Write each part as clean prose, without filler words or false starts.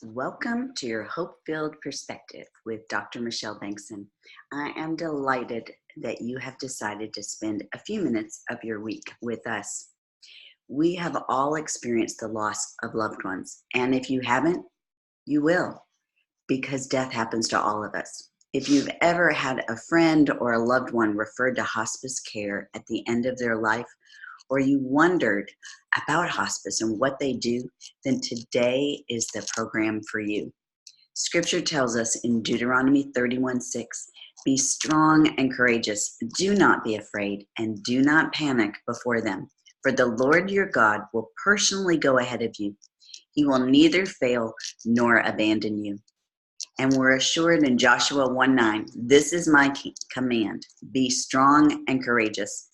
Welcome to your Hope-Filled Perspective with Dr. Michelle Bengtson. I am delighted that you have decided to spend a few minutes of your week with us. We have all experienced the loss of loved ones, and if you haven't, you will, because death happens to all of us. If you've ever had a friend or a loved one referred to hospice care at the end of their life, or you wondered about hospice and what they do, then today is the program for you. Scripture tells us in Deuteronomy 31:6, be strong and courageous. Do not be afraid and do not panic before them. For the Lord your God will personally go ahead of you. He will neither fail nor abandon you. And we're assured in Joshua 1:9, this is my command. Be strong and courageous.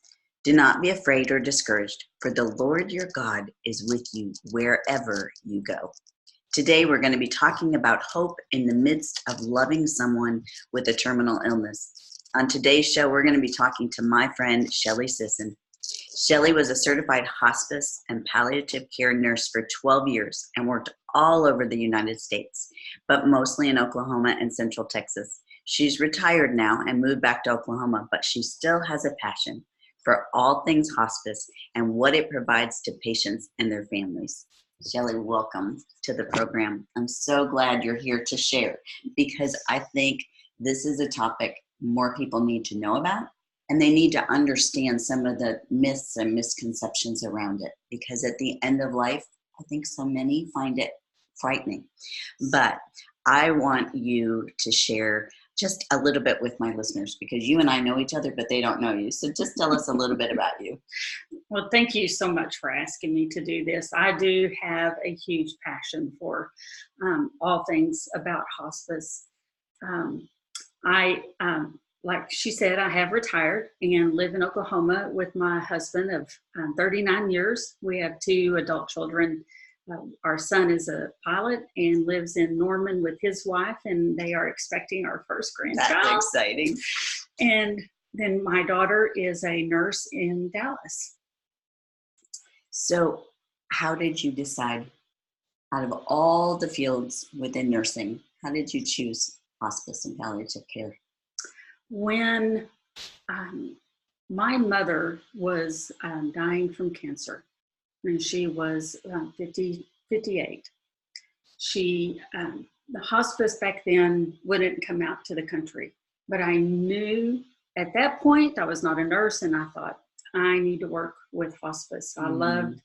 Do not be afraid or discouraged, for the Lord your God is with you wherever you go. Today, we're going to be talking about hope in the midst of loving someone with a terminal illness. On today's show, we're going to be talking to my friend, Shelley Sisson. Shelley was a certified hospice and palliative care nurse for 12 years and worked all over the United States, but mostly in Oklahoma and Central Texas. She's retired now and moved back to Oklahoma, but she still has a passion for all things hospice and what it provides to patients and their families. Shelley, welcome to the program. I'm so glad you're here to share because I think this is a topic more people need to know about, and they need to understand some of the myths and misconceptions around it, because at the end of life, I think so many find it frightening. But I want you to share just a little bit with my listeners, because you and I know each other, but they don't know you. So just tell us a little bit about you. Well, thank you so much for asking me to do this. I do have a huge passion for all things about hospice. Like she said, I have retired and live in Oklahoma with my husband of 39 years. We have two adult children. Our son is a pilot and lives in Norman with his wife, and they are expecting our first grandchild. That's exciting. And then my daughter is a nurse in Dallas. So how did you decide, out of all the fields within nursing, how did you choose hospice and palliative care? When my mother was dying from cancer, and she was 58. The hospice back then wouldn't come out to the country, but I knew at that point I was not a nurse, and I thought I need to work with hospice. I loved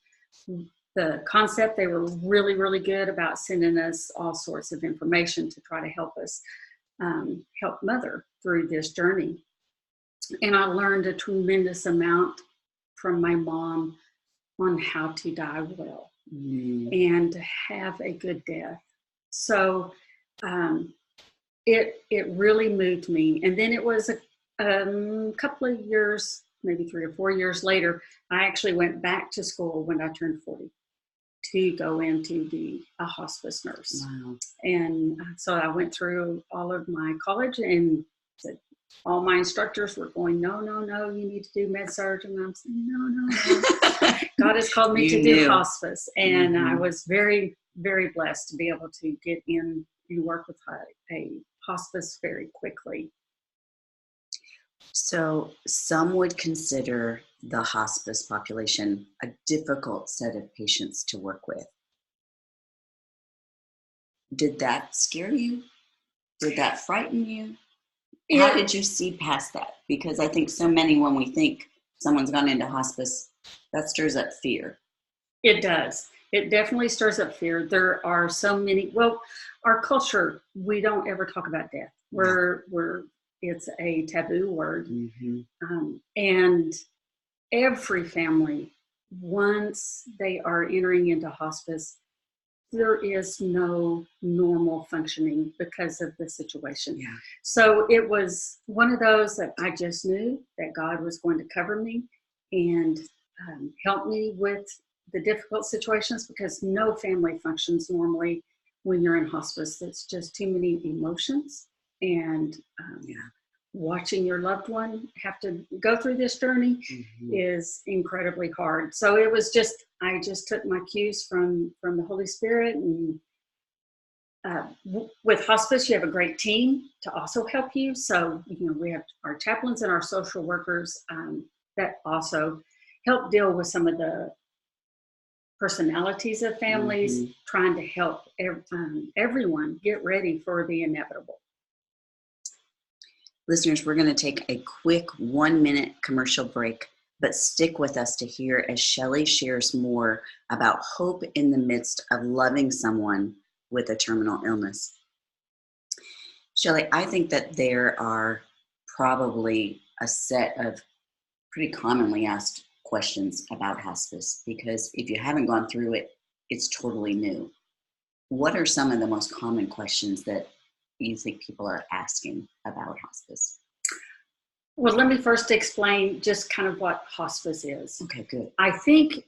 the concept. They were really, really good about sending us all sorts of information to try to help us help mother through this journey. And I learned a tremendous amount from my mom on how to die well and to have a good death. So it really moved me. And then it was a couple of years, maybe 3 or 4 years later, I actually went back to school when I turned 40 to go in to be a hospice nurse. Wow. And so I went through all of my college, and all my instructors were going, no, you need to do med-surg. And I'm saying, no. God has called me to do hospice. And I was very, very blessed to be able to get in and work with a hospice very quickly. So some would consider the hospice population a difficult set of patients to work with. Did that scare you? Did that frighten you? How did you see past that? Because I think so many, when we think someone's gone into hospice, that stirs up fear. It does. It definitely stirs up fear. There are so many. Well, our culture, we don't ever talk about death. It's a taboo word. And every family, once they are entering into hospice, there is no normal functioning because of the situation. Yeah. So it was one of those that I just knew that God was going to cover me and help me with the difficult situations, because no family functions normally when you're in hospice. It's just too many emotions, and watching your loved one have to go through this journey is incredibly hard. So it was just, I just took my cues from the Holy Spirit and with hospice, you have a great team to also help you. So, we have our chaplains and our social workers that also help deal with some of the personalities of families, trying to help everyone get ready for the inevitable. Listeners, we're going to take a quick 1-minute commercial break, but stick with us to hear as Shelley shares more about hope in the midst of loving someone with a terminal illness. Shelley, I think that there are probably a set of pretty commonly asked questions about hospice, because if you haven't gone through it, it's totally new. What are some of the most common questions that you think people are asking about hospice? Well, let me first explain just kind of what hospice is. Okay, good. I think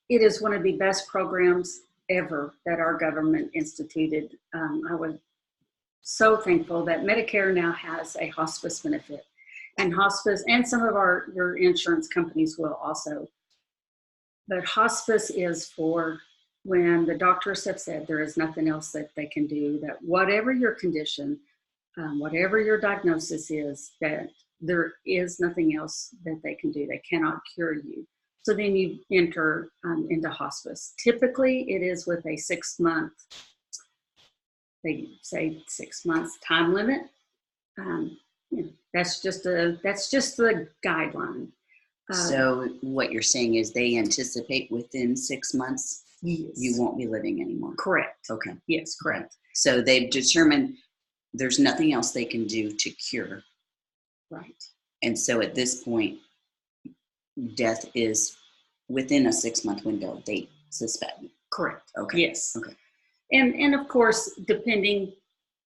it is one of the best programs ever that our government instituted. I was so thankful that Medicare now has a hospice benefit, and hospice, and some of your insurance companies will also. But hospice is for when the doctors have said there is nothing else that they can do, that whatever your condition, whatever your diagnosis is, that there is nothing else that they can do. They cannot cure you. So then you enter into hospice. Typically, it is with a 6-month, they say 6 months time limit. That's just the guideline. So what you're saying is they anticipate within 6 months you won't be living anymore. Correct. Okay. Yes, correct. So they've determined there's nothing else they can do to cure. Right. And so at this point, death is within a 6-month window, they suspect. Correct. Okay. Yes. Okay. And of course, depending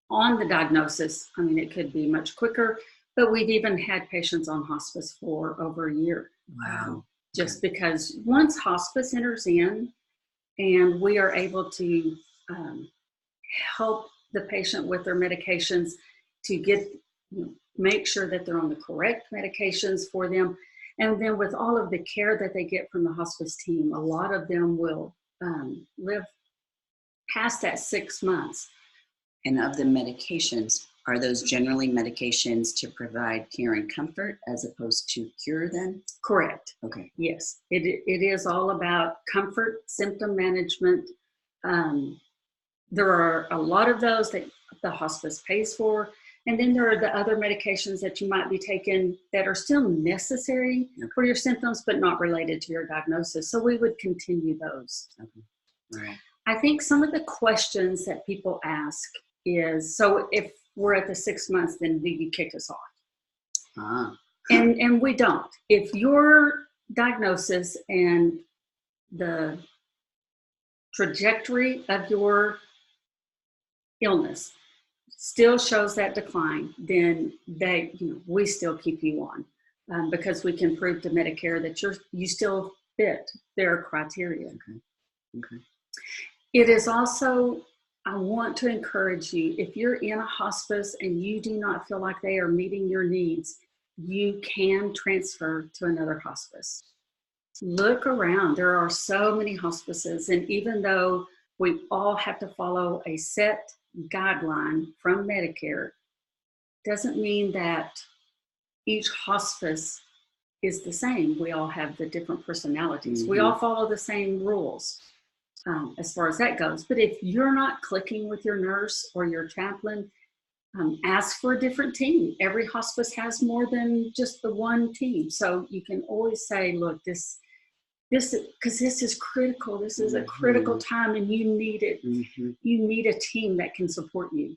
on the diagnosis, I mean, it could be much quicker, but we've even had patients on hospice for over a year. Wow. Just because once hospice enters in and we are able to help the patient with their medications to get, make sure that they're on the correct medications for them. And then with all of the care that they get from the hospice team, a lot of them will live past that 6 months. And of the medications, are those generally medications to provide care and comfort as opposed to cure then? Correct. Okay. Yes, it is all about comfort, symptom management. There are a lot of those that the hospice pays for. And then there are the other medications that you might be taking that are still necessary for your symptoms, but not related to your diagnosis. So we would continue those. Okay. All right. I think some of the questions that people ask is, so if we're at the 6 months, then do you kick us off? And we don't. If your diagnosis and the trajectory of your illness still shows that decline, then we still keep you on because we can prove to Medicare that you still fit their criteria. Okay. It is also, I want to encourage you, if you're in a hospice and you do not feel like they are meeting your needs, you can transfer to another hospice. Look around. There are so many hospices, and even though we all have to follow a set guideline from Medicare, doesn't mean that each hospice is the same. We all have the different personalities. We all follow the same rules as far as that goes. But if you're not clicking with your nurse or your chaplain, ask for a different team. Every hospice has more than just the one team. So you can always say, look, this because this is critical. This is a critical time and you need it. You need a team that can support you.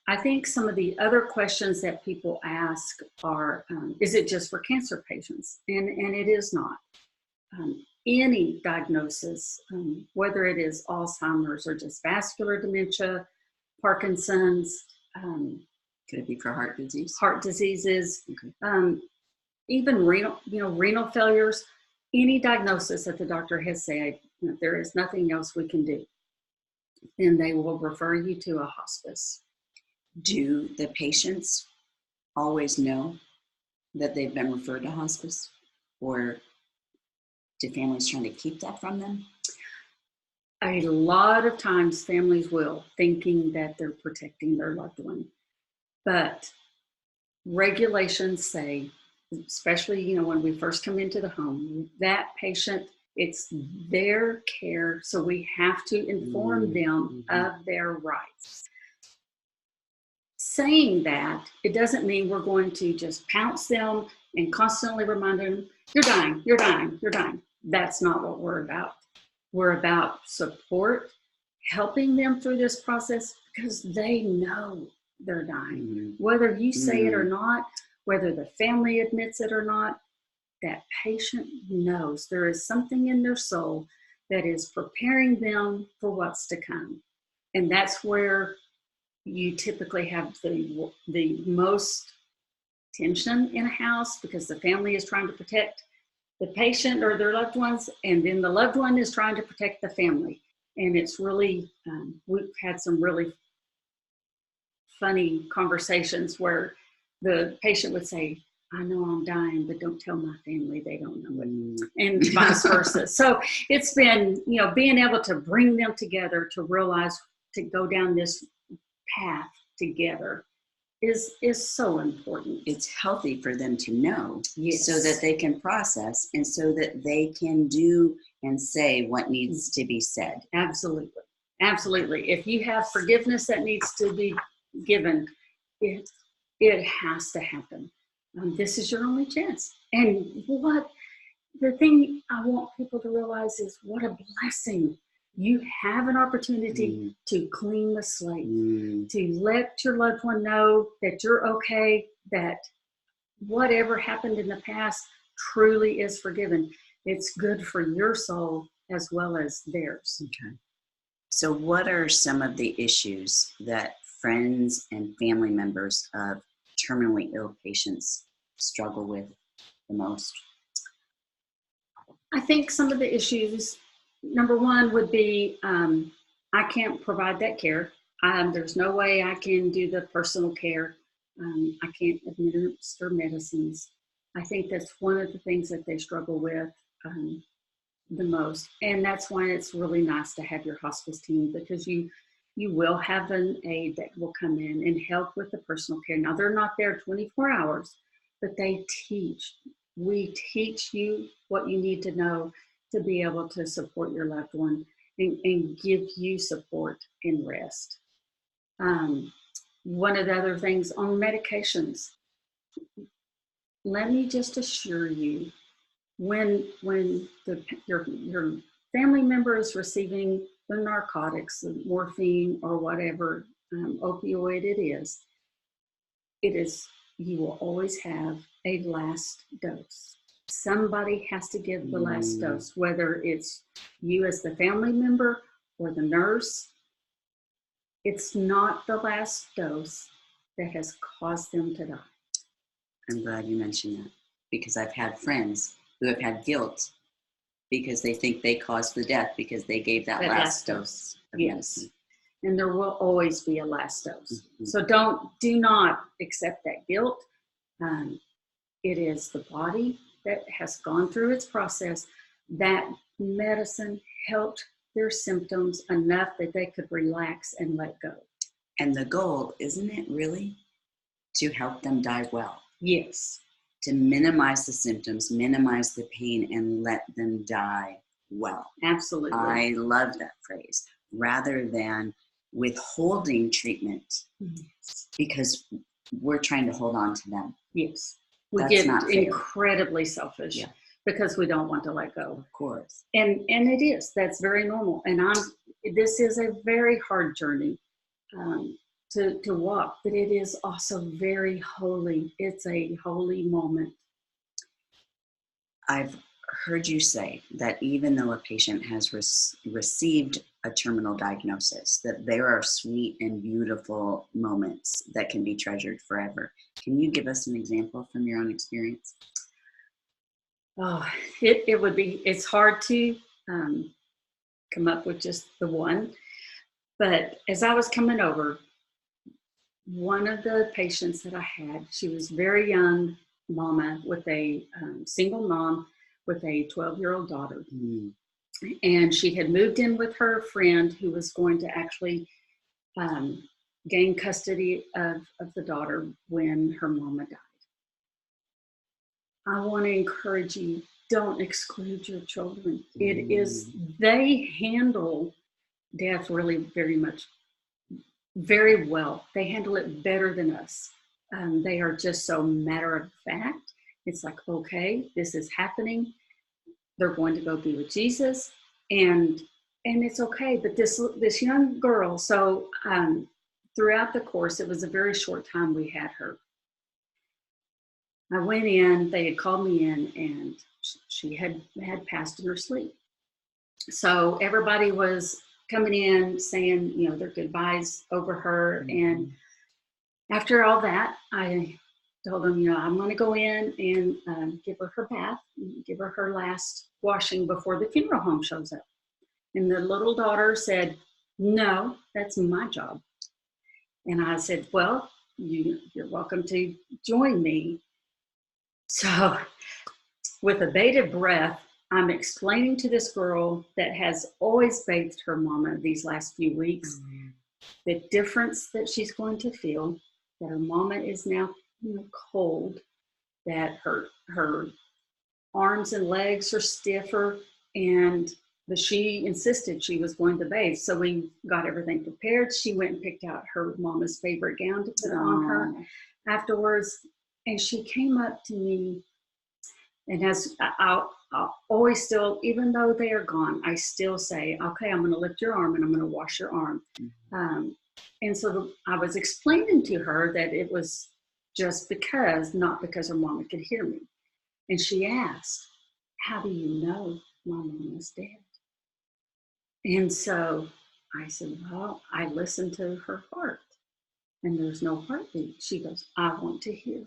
I think some of the other questions that people ask are, is it just for cancer patients? And it is not. Any diagnosis, whether it is Alzheimer's or just vascular dementia, Parkinson's. Could it be for heart disease? Heart diseases, even renal failures. Any diagnosis that the doctor has said, there is nothing else we can do, then they will refer you to a hospice. Do the patients always know that they've been referred to hospice, or do families trying to keep that from them? A lot of times families will, thinking that they're protecting their loved one. But regulations say, especially, when we first come into the home, that patient, it's their care. So we have to inform them of their rights. Saying that, it doesn't mean we're going to just pounce them and constantly remind them, you're dying, you're dying, you're dying. That's not what we're about. We're about support, helping them through this process because they know they're dying. Whether you say it or not, whether the family admits it or not, that patient knows there is something in their soul that is preparing them for what's to come. And that's where you typically have the most tension in a house, because the family is trying to protect the patient or their loved ones, and then the loved one is trying to protect the family. And it's really, we've had some really funny conversations where the patient would say, I know I'm dying, but don't tell my family, they don't know it, and vice versa. So it's been, being able to bring them together to realize, to go down this path together is so important. It's healthy for them to know, yes, so that they can process and so that they can do and say what needs to be said. Absolutely. Absolutely. If you have forgiveness that needs to be given, it has to happen. This is your only chance. And the thing I want people to realize is what a blessing. You have an opportunity to clean the slate, to let your loved one know that you're okay, that whatever happened in the past truly is forgiven. It's good for your soul as well as theirs. Okay. So what are some of the issues that friends and family members of terminally ill patients struggle with the most? I think some of the issues, number one would be, I can't provide that care. There's no way I can do the personal care. I can't administer medicines. I think that's one of the things that they struggle with the most. And that's why it's really nice to have your hospice team, because you will have an aide that will come in and help with the personal care. Now, they're not there 24 hours, but they teach. We teach you what you need to know to be able to support your loved one and give you support and rest. One of the other things on medications, let me just assure you, when your family member is receiving the narcotics, the morphine or whatever opioid it is, you will always have a last dose. Somebody has to give the last dose, whether it's you as the family member or the nurse. It's not the last dose that has caused them to die. I'm glad you mentioned that, because I've had friends who have had guilt because they think they caused the death because they gave that last dose of medicine. And there will always be a last dose. So do not accept that guilt. It is the body that has gone through its process. That medicine helped their symptoms enough that they could relax and let go. And the goal, isn't it really, to help them die well? Yes. To minimize the symptoms, minimize the pain, and let them die well. Absolutely. I love that phrase, rather than withholding treatment because we're trying to hold on to them. Yes. We That's get incredibly selfish because we don't want to let go. Of course. And it is. That's very normal. And this is a very hard journey to walk, but it is also very holy. It's a holy moment. I've heard you say that even though a patient has received a terminal diagnosis, that there are sweet and beautiful moments that can be treasured forever. Can you give us an example from your own experience? Oh, it's hard to come up with just the one. But as I was coming over, one of the patients that I had, she was very young mama with a single mom with a 12-year-old daughter. And she had moved in with her friend who was going to actually gain custody of the daughter when her mama died. I want to encourage you, don't exclude your children. It is, they handle death really very well. They handle it better than us. They are just so matter of fact. It's like, okay, this is happening. They're going to go be with Jesus, and it's okay. But this young girl, so throughout the course, it was a very short time we had her. I went in, they had called me in, and she had passed in her sleep. So everybody was coming in saying, their goodbyes over her. And after all that, I told them, I'm going to go in and give her bath, give her last washing before the funeral home shows up. And the little daughter said, no, that's my job. And I said, well, you're welcome to join me. So with a bated breath, I'm explaining to this girl that has always bathed her mama these last few weeks, the difference that she's going to feel, that her mama is now cold, that her arms and legs are stiffer, and she insisted she was going to bathe. So we got everything prepared. She went and picked out her mama's favorite gown to put on her afterwards. And she came up to me, and as I'll always still, even though they are gone, I still say, okay, I'm going to lift your arm and I'm going to wash your arm. And so I was explaining to her that it was just because, not because her mama could hear me. And she asked, how do you know my mom is dead? And so I said, well, I listened to her heart, and there's no heartbeat. She goes, I want to hear.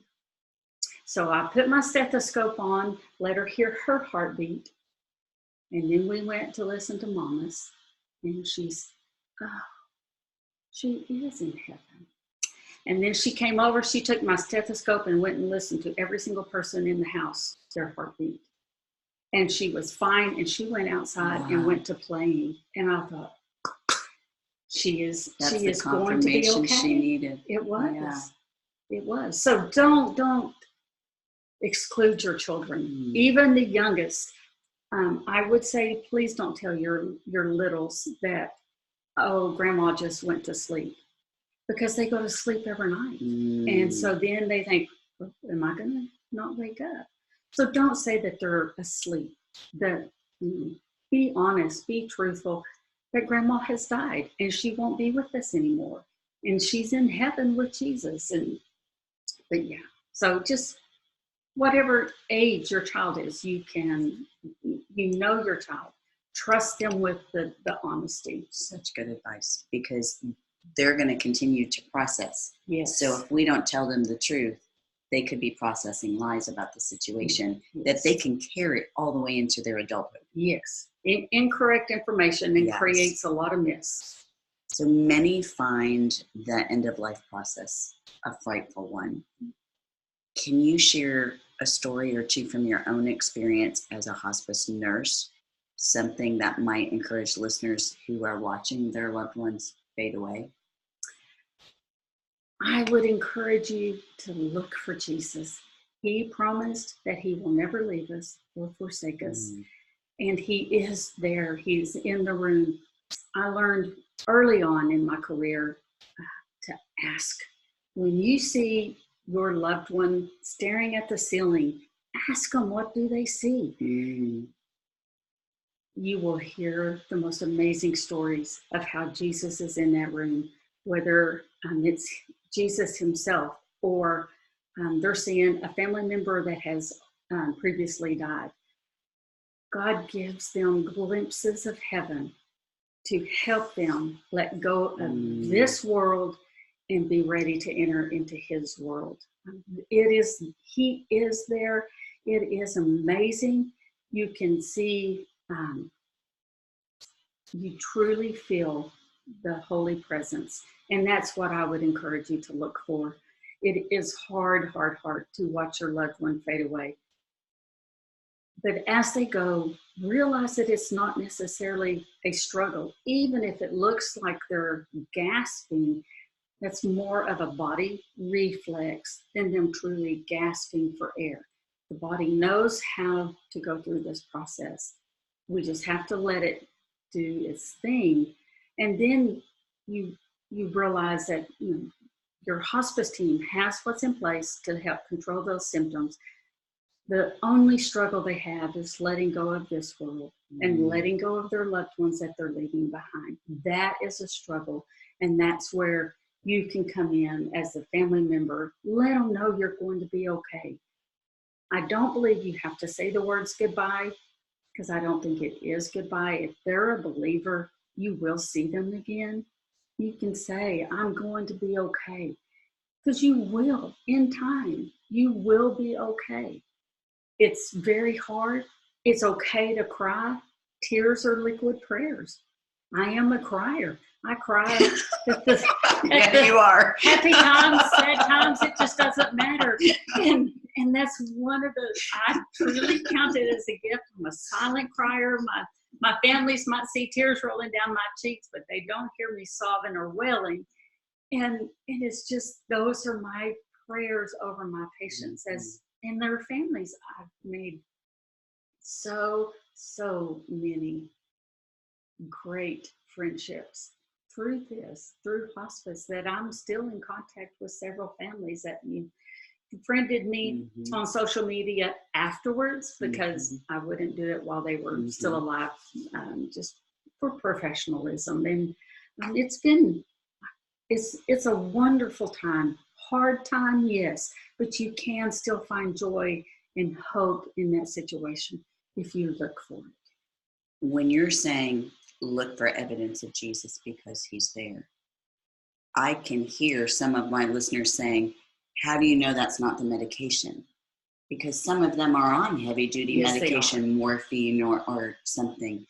So I put my stethoscope on, let her hear her heartbeat, and then we went to listen to Mama's, and she is in heaven. And then she came over, she took my stethoscope and went and listened to every single person in the house, their heartbeat. And she was fine, and she went outside and went to playing. And I thought, she is going to be okay. She needed. It was. Yeah. It was. So don't exclude your children, even the youngest. I would say, please don't tell your littles that, oh, grandma just went to sleep, because they go to sleep every night. And so then they think, am I going to not wake up? So don't say that they're asleep. That be honest, be truthful, that grandma has died and she won't be with us anymore. And she's in heaven with Jesus. But yeah, so just whatever age your child is, your child. Trust them with the honesty. Such good advice, because they're going to continue to process. Yes. So if we don't tell them the truth, they could be processing lies about the situation that they can carry all the way into their adulthood. Yes. Incorrect information and creates a lot of mess. So many find the end of life process a frightful one. Can you share a story or two from your own experience as a hospice nurse, something that might encourage listeners who are watching their loved ones fade away? I would encourage you to look for Jesus. He promised that he will never leave us or forsake us. And he is there. He's in the room. I learned early on in my career to ask. When you see your loved one staring at the ceiling, ask them, what do they see? You will hear the most amazing stories of how Jesus is in that room, whether it's Jesus himself, or they're seeing a family member that has previously died. God gives them glimpses of heaven to help them let go of this world and be ready to enter into his world. He is there. It is amazing. You can see, you truly feel the holy presence. And that's what I would encourage you to look for. It is hard to watch your loved one fade away. But as they go, realize that it's not necessarily a struggle. Even if it looks like they're gasping, that's more of a body reflex than them truly gasping for air. The body knows how to go through this process. We just have to let it do its thing. And then you realize that your hospice team has what's in place to help control those symptoms. The only struggle they have is letting go of this world and letting go of their loved ones that they're leaving behind. That is a struggle. And that's where you can come in as a family member. Let them know you're going to be okay. I don't believe you have to say the words goodbye, because I don't think it is goodbye. If they're a believer, you will see them again. You can say, I'm going to be okay. Because you will, in time, you will be okay. It's very hard. It's okay to cry. Tears are liquid prayers. I am a crier. I cry Yeah, you are. Happy times, sad times, it just doesn't matter. And that's one of the, I truly count it as a gift. I'm a silent crier. My families might see tears rolling down my cheeks, but they don't hear me sobbing or wailing. And it's just, those are my prayers over my patients as and their families. I've made so many great friendships through hospice, that I'm still in contact with several families that befriended me on social media afterwards, because I wouldn't do it while they were still alive, just for professionalism. And it's a wonderful time. Hard time, yes, but you can still find joy and hope in that situation if you look for it. When you're saying look for evidence of Jesus because he's there, I can hear some of my listeners saying, how do you know that's not the medication? Because some of them are on heavy duty medication, morphine or something.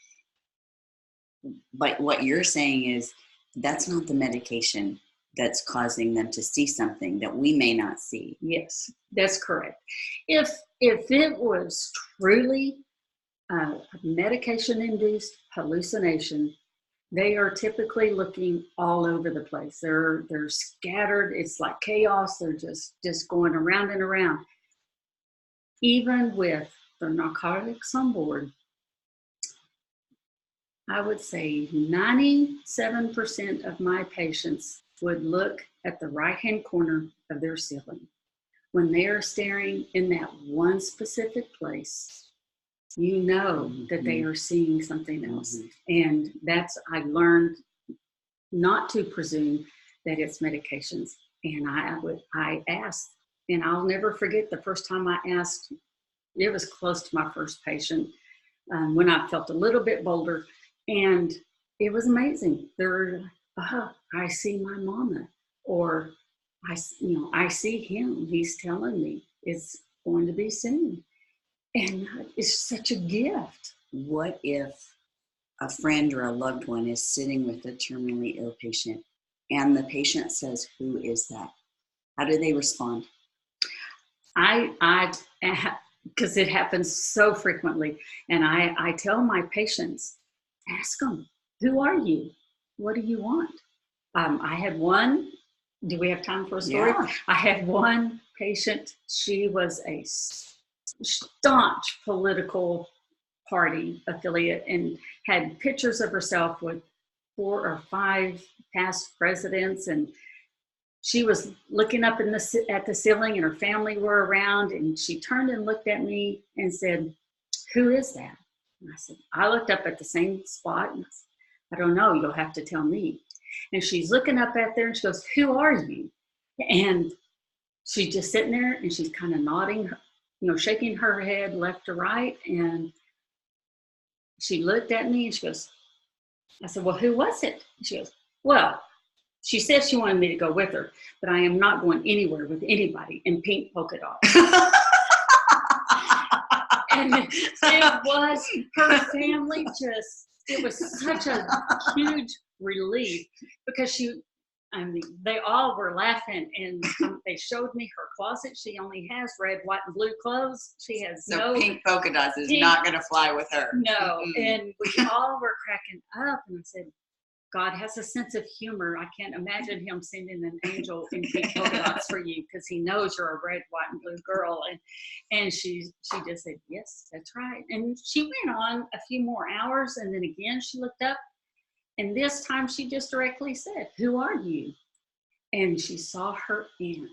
But what you're saying is that's not the medication that's causing them to see something that we may not see. Yes, that's correct. If it was truly a medication-induced hallucination, they are typically looking all over the place. They're scattered. It's like chaos. They're just going around and around. Even with the narcotics on board, I would say 97% of my patients would look at the right-hand corner of their ceiling. When they are staring in that one specific place, you know that they are seeing something else. And that's, I learned not to presume that it's medications. And I asked, and I'll never forget the first time I asked, it was close to my first patient, when I felt a little bit bolder, and it was amazing. They're, I see my mama, or I see him. He's telling me it's going to be soon. And it's such a gift. What if a friend or a loved one is sitting with a terminally ill patient and the patient says, who is that? How do they respond? Because it happens so frequently. And I tell my patients, ask them, who are you? What do you want? I had one, do we have time for a story? Yeah. I had one patient, she was a staunch political party affiliate and had pictures of herself with 4 or 5 past presidents, and she was looking up at the ceiling, and her family were around, and she turned and looked at me and said, who is that? And I said, I looked up at the same spot, and I said, I don't know, you'll have to tell me. And she's looking up at there and she goes, who are you? And she's just sitting there and she's kind of nodding, shaking her head left to right. And she looked at me and she goes, I said, well, who was it? And she goes, well, she said she wanted me to go with her, but I am not going anywhere with anybody in pink polka dots. And it was, her family it was such a huge relief, because I mean, they all were laughing, and they showed me her closet. She only has red, white, and blue clothes. She has So no pink polka dots is pink, not going to fly with her. no. Mm-mm. And we all were cracking up, and I said, God has a sense of humor. I can't imagine him sending an angel in pink polka dots for you, because he knows you're a red, white, and blue girl. And she just said, yes, that's right. And she went on a few more hours, and then again she looked up, and this time she just directly said, who are you? And she saw her aunt.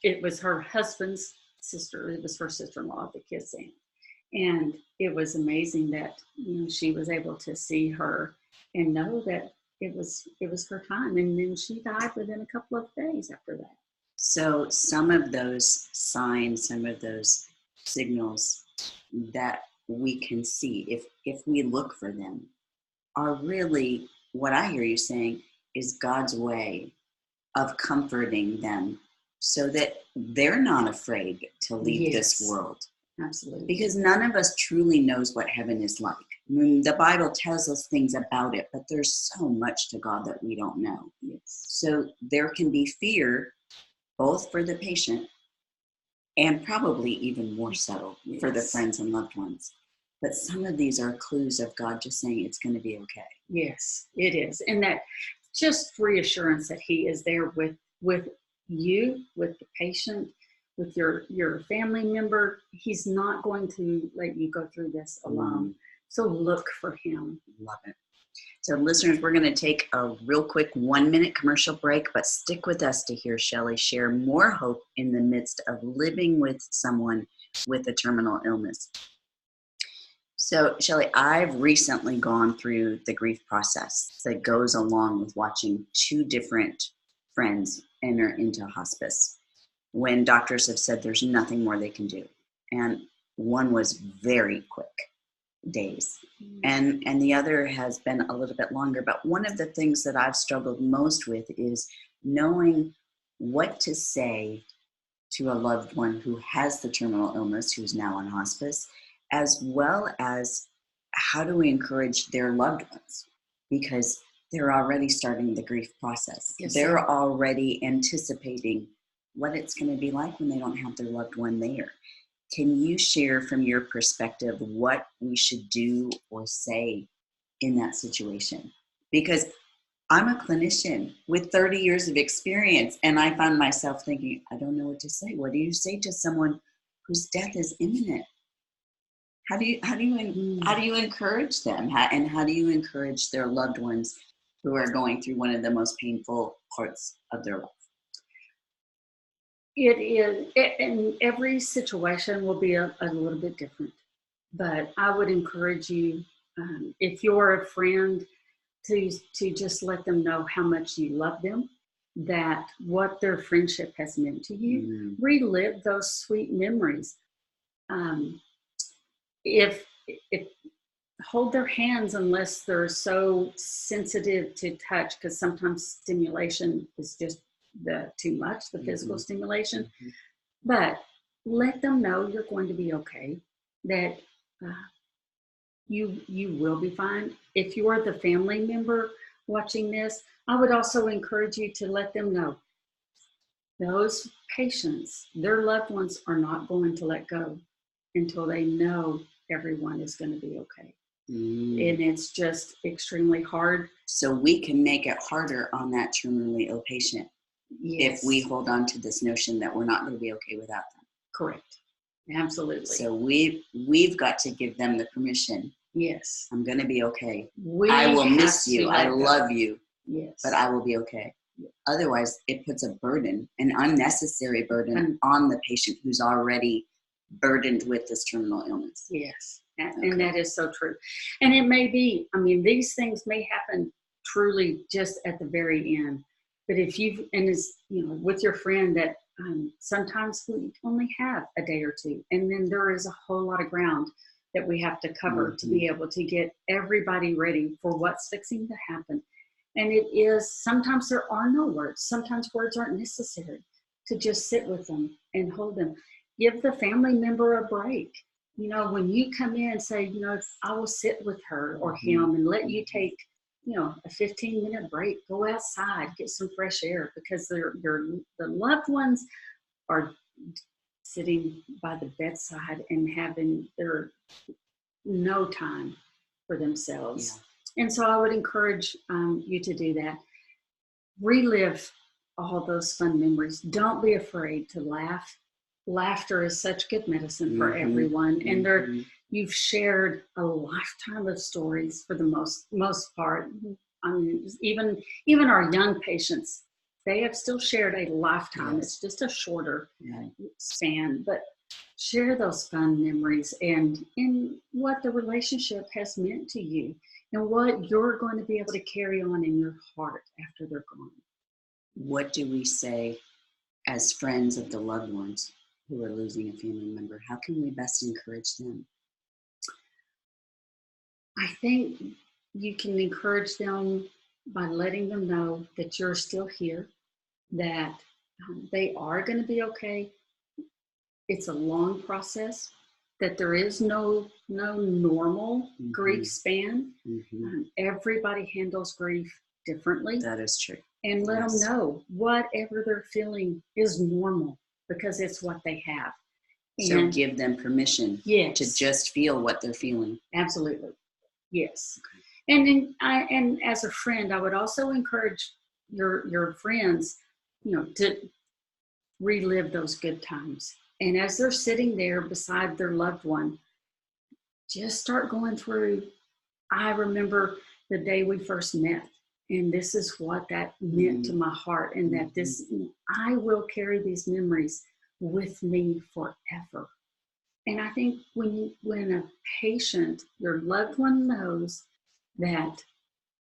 It was her husband's sister. It was her sister-in-law, the kid's aunt. And it was amazing that, she was able to see her and know that it was her time. And then she died within a couple of days after that. So some of those signs, some of those signals that we can see, if we look for them, are really, what I hear you saying, is God's way of comforting them so that they're not afraid to leave this world. Absolutely. Because none of us truly knows what heaven is like. I mean, the Bible tells us things about it, but there's so much to God that we don't know. Yes. So there can be fear, both for the patient and probably even more so for the friends and loved ones. But some of these are clues of God just saying it's going to be okay. Yes, it is. And that just reassurance that he is there with you, with the patient, with your family member. He's not going to let you go through this alone. So look for him. Love it. So listeners, we're going to take a real quick 1-minute commercial break, but stick with us to hear Shelley share more hope in the midst of living with someone with a terminal illness. So Shelley, I've recently gone through the grief process that goes along with watching 2 different friends enter into hospice when doctors have said there's nothing more they can do. And one was very quick, days. And the other has been a little bit longer. But one of the things that I've struggled most with is knowing what to say to a loved one who has the terminal illness, who's now on hospice, as well as how do we encourage their loved ones, because they're already starting the grief process. Yes, they're already anticipating what it's going to be like when they don't have their loved one there. Can you share from your perspective what we should do or say in that situation? Because I'm a clinician with 30 years of experience, and I found myself thinking, I don't know what to say. What do you say to someone whose death is imminent? How do you encourage them? How do you encourage their loved ones who are going through one of the most painful parts of their life? It is, and every situation will be a little bit different. But I would encourage you, if you're a friend, to just let them know how much you love them, that what their friendship has meant to you. Mm-hmm. Relive those sweet memories. If hold their hands unless they're so sensitive to touch, because sometimes stimulation is just too much, the physical mm-hmm. stimulation. Mm-hmm. But let them know you're going to be okay, that you will be fine. If you are the family member watching this, I would also encourage you to let them know those patients, their loved ones, are not going to let go until they know everyone is going to be okay. And it's just extremely hard. So we can make it harder on that terminally ill patient. Yes. If we hold on to this notion that we're not going to be okay without them. Correct. Absolutely. So we've got to give them the permission. Yes. I'm going to be okay. I will miss you. I love you. Yes. But I will be okay. Yes. Otherwise, it puts a burden, an unnecessary burden on the patient who's already burdened with this terminal illness. Yes. And that is so true. And it may be, these things may happen truly just at the very end. But if with your friend that sometimes we only have a day or two, and then there is a whole lot of ground that we have to cover mm-hmm. to be able to get everybody ready for what's fixing to happen. And it is, sometimes there are no words. Sometimes words aren't necessary, to just sit with them and hold them. Give the family member a break. When you come in and say, I will sit with her or him and let you take a 15-minute break, go outside, get some fresh air, because the loved ones are sitting by the bedside and having their no time for themselves. Yeah. And so I would encourage you to do that. Relive all those fun memories. Don't be afraid to laugh. Laughter is such good medicine for everyone. And you've shared a lifetime of stories for the most part. Even our young patients, they have still shared a lifetime. Yes. It's just a shorter span, but share those fun memories and what the relationship has meant to you and what you're going to be able to carry on in your heart after they're gone. What do we say as friends of the loved ones who are losing a family member? How can we best encourage them? I think you can encourage them by letting them know that you're still here, that they are going to be okay. It's a long process, that there is no normal grief span. Everybody handles grief differently. That is true. And let them know whatever they're feeling is normal, because it's what they have. So give them permission to just feel what they're feeling. Absolutely. Yes. Okay. And as a friend, I would also encourage your friends, to relive those good times. And as they're sitting there beside their loved one, just start going through, I remember the day we first met, and this is what that meant to my heart, and that I will carry these memories with me forever. And I think when a patient, your loved one, knows that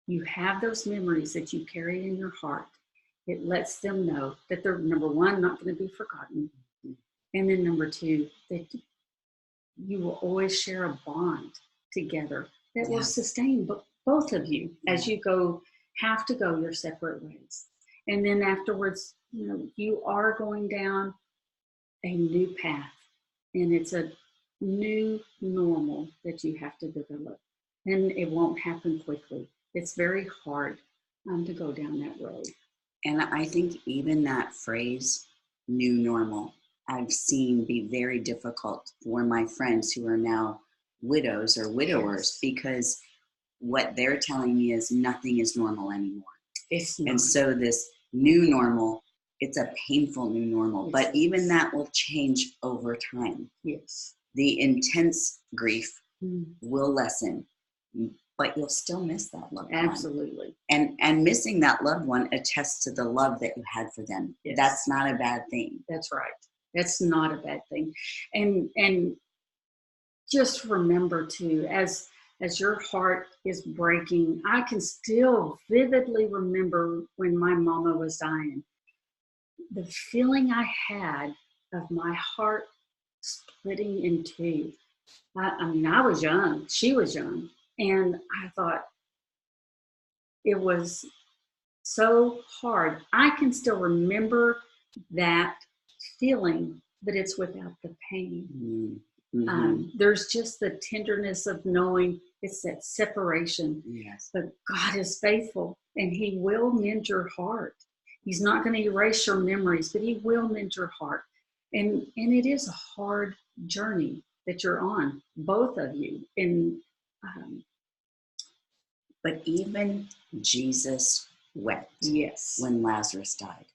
you have those memories that you carry in your heart, it lets them know that they're, number one, not going to be forgotten. And then number two, that you will always share a bond together that will sustain both of you as you have to go your separate ways. And then afterwards, you are going down a new path, and it's a new normal that you have to develop, and it won't happen quickly. It's very hard to go down that road. And I think even that phrase, new normal, I've seen be very difficult for my friends who are now widows or widowers, because what they're telling me is nothing is normal anymore. It's not. And so this new normal, it's a painful new normal, but even that will change over time. Yes. The intense grief will lessen, but you'll still miss that loved one. Absolutely. And missing that loved one attests to the love that you had for them. Yes. That's not a bad thing. That's right. That's not a bad thing. And just remember too, as your heart is breaking, I can still vividly remember when my mama was dying, the feeling I had of my heart splitting in two. I was young, she was young, and I thought it was so hard. I can still remember that feeling, but it's without the pain. There's just the tenderness of knowing it's that separation. Yes. But God is faithful, and He will mend your heart. He's not going to erase your memories, but He will mend your heart. And it is a hard journey that you're on, both of you. But even Jesus wept when Lazarus died.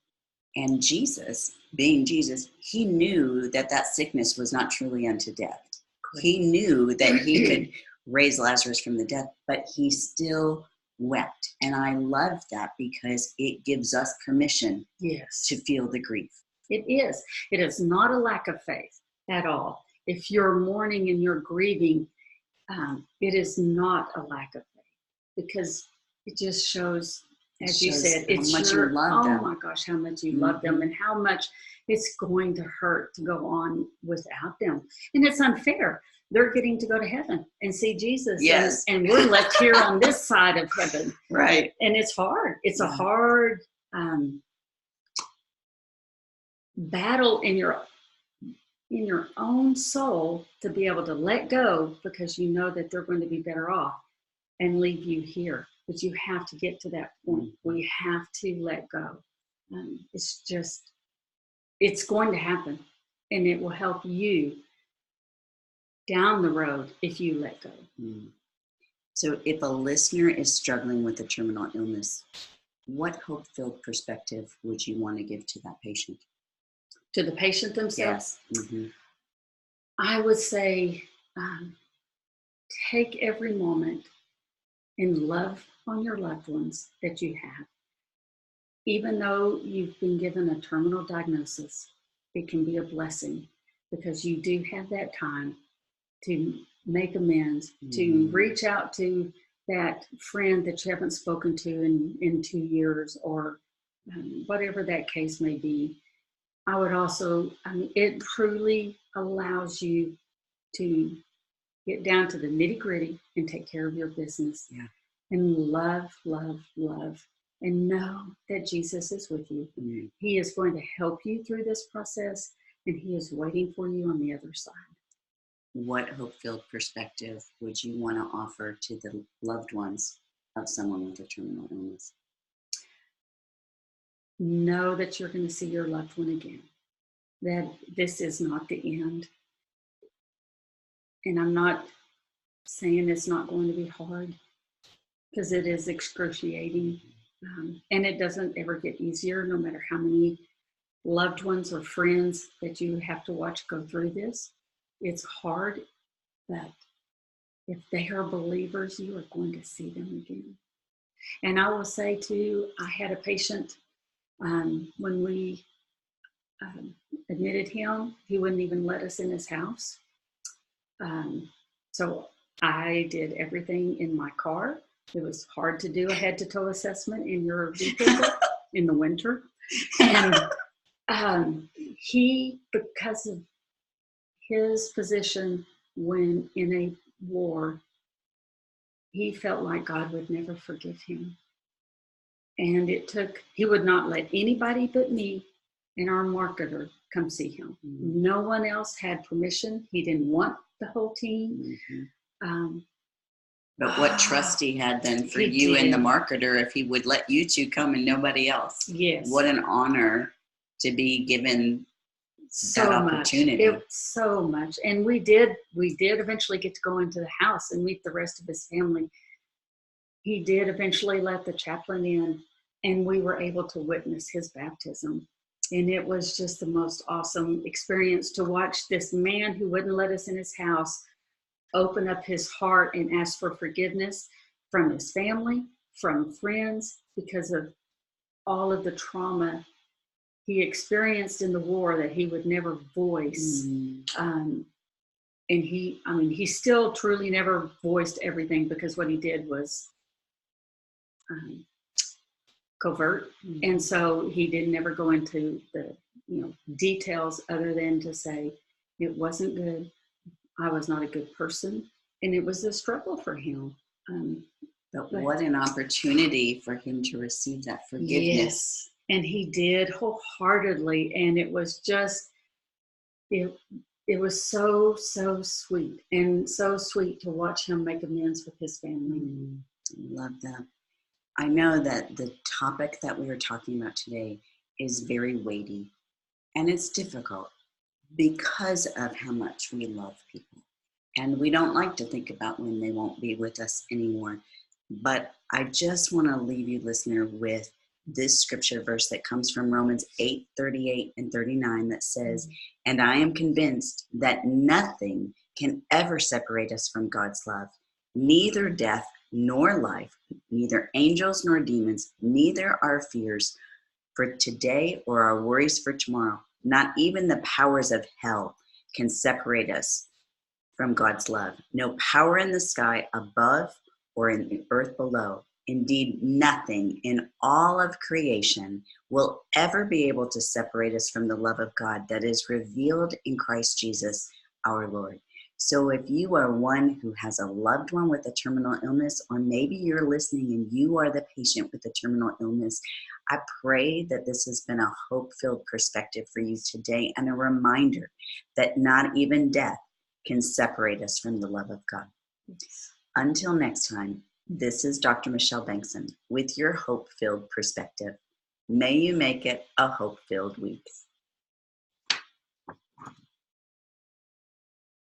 And Jesus, being Jesus, He knew that sickness was not truly unto death. He knew that He could raise Lazarus from the dead, but He still wept. And I love that, because it gives us permission to feel the grief. It is. It is not a lack of faith at all. If you're mourning and you're grieving, it is not a lack of faith, because it just shows, as you said, it's how much you love them. Oh my gosh, how much you love them, and how much it's going to hurt to go on without them. And it's unfair. They're getting to go to heaven and see Jesus. Yes. And we're left here on this side of heaven. Right. And it's hard. It's a hard battle in your own soul to be able to let go, because you know that they're going to be better off and leave you here. but you have to get to that point. We have to let go. It's going to happen, and it will help you down the road if you let go. So if a listener is struggling with a terminal illness, what hope-filled perspective would you want to give to that patient? To the patient themselves? Yes. I would say take every moment and love on your loved ones that you have. Even though you've been given a terminal diagnosis, it can be a blessing because you do have that time to make amends, to reach out to that friend that you haven't spoken to in 2 years, or whatever that case may be. I would also, it truly allows you to get down to the nitty gritty and take care of your business. Yeah. And love, and know that Jesus is with you. He is going to help you through this process, and he is waiting for you on the other side. What hope-filled perspective would you want to offer to the loved ones of someone with a terminal illness? Know that you're going to see your loved one again, that this is not the end. And I'm not saying it's not going to be hard, because it is excruciating. And it doesn't ever get easier, no matter how many loved ones or friends that you have to watch go through this. It's hard, but if they are believers, you are going to see them again. And I will say too, I had a patient, when we admitted him, he wouldn't even let us in his house. So I did everything in my car. It was hard to do a head-to-toe assessment in your vehicle in the winter. And he, because of his position when in a war, he felt like God would never forgive him. And he would not let anybody but me and our marketer come see him. No one else had permission. He didn't want the whole team. But what trust he had then for you and the marketer if he would let you two come and nobody else. Yes. What an honor to be given that opportunity. So much. And we did eventually get to go into the house and meet the rest of his family. He did eventually let the chaplain in, and we were able to witness his baptism. And it was just the most awesome experience to watch this man who wouldn't let us in his house open up his heart and ask for forgiveness from his family, from friends, because of all of the trauma he experienced in the war that he would never voice. And he still truly never voiced everything, because what he did was covert. And so he didn't ever go into the details, other than to say it wasn't good. I was not a good person, and it was a struggle for him. But what an opportunity for him to receive that forgiveness. Yes, and he did wholeheartedly, and it was just, it was so sweet, and so sweet to watch him make amends with his family. Love that. I know that the topic that we are talking about today is very weighty, and it's difficult because of how much we love people. And we don't like to think about when they won't be with us anymore. But I just want to leave you, listener, with this scripture verse that comes from Romans 8:38 and 39 that says, "And I am convinced that nothing can ever separate us from God's love, neither death nor life, neither angels nor demons, neither our fears for today or our worries for tomorrow. Not even the powers of hell can separate us from God's love. No power in the sky above or in the earth below. Indeed, nothing in all of creation will ever be able to separate us from the love of God that is revealed in Christ Jesus, our Lord." So if you are one who has a loved one with a terminal illness, or maybe you're listening and you are the patient with a terminal illness, I pray that this has been a hope-filled perspective for you today, and a reminder that not even death can separate us from the love of God. Until next time, This is Dr. Michelle Bengtson with your hope-filled perspective. May you make it a hope-filled week.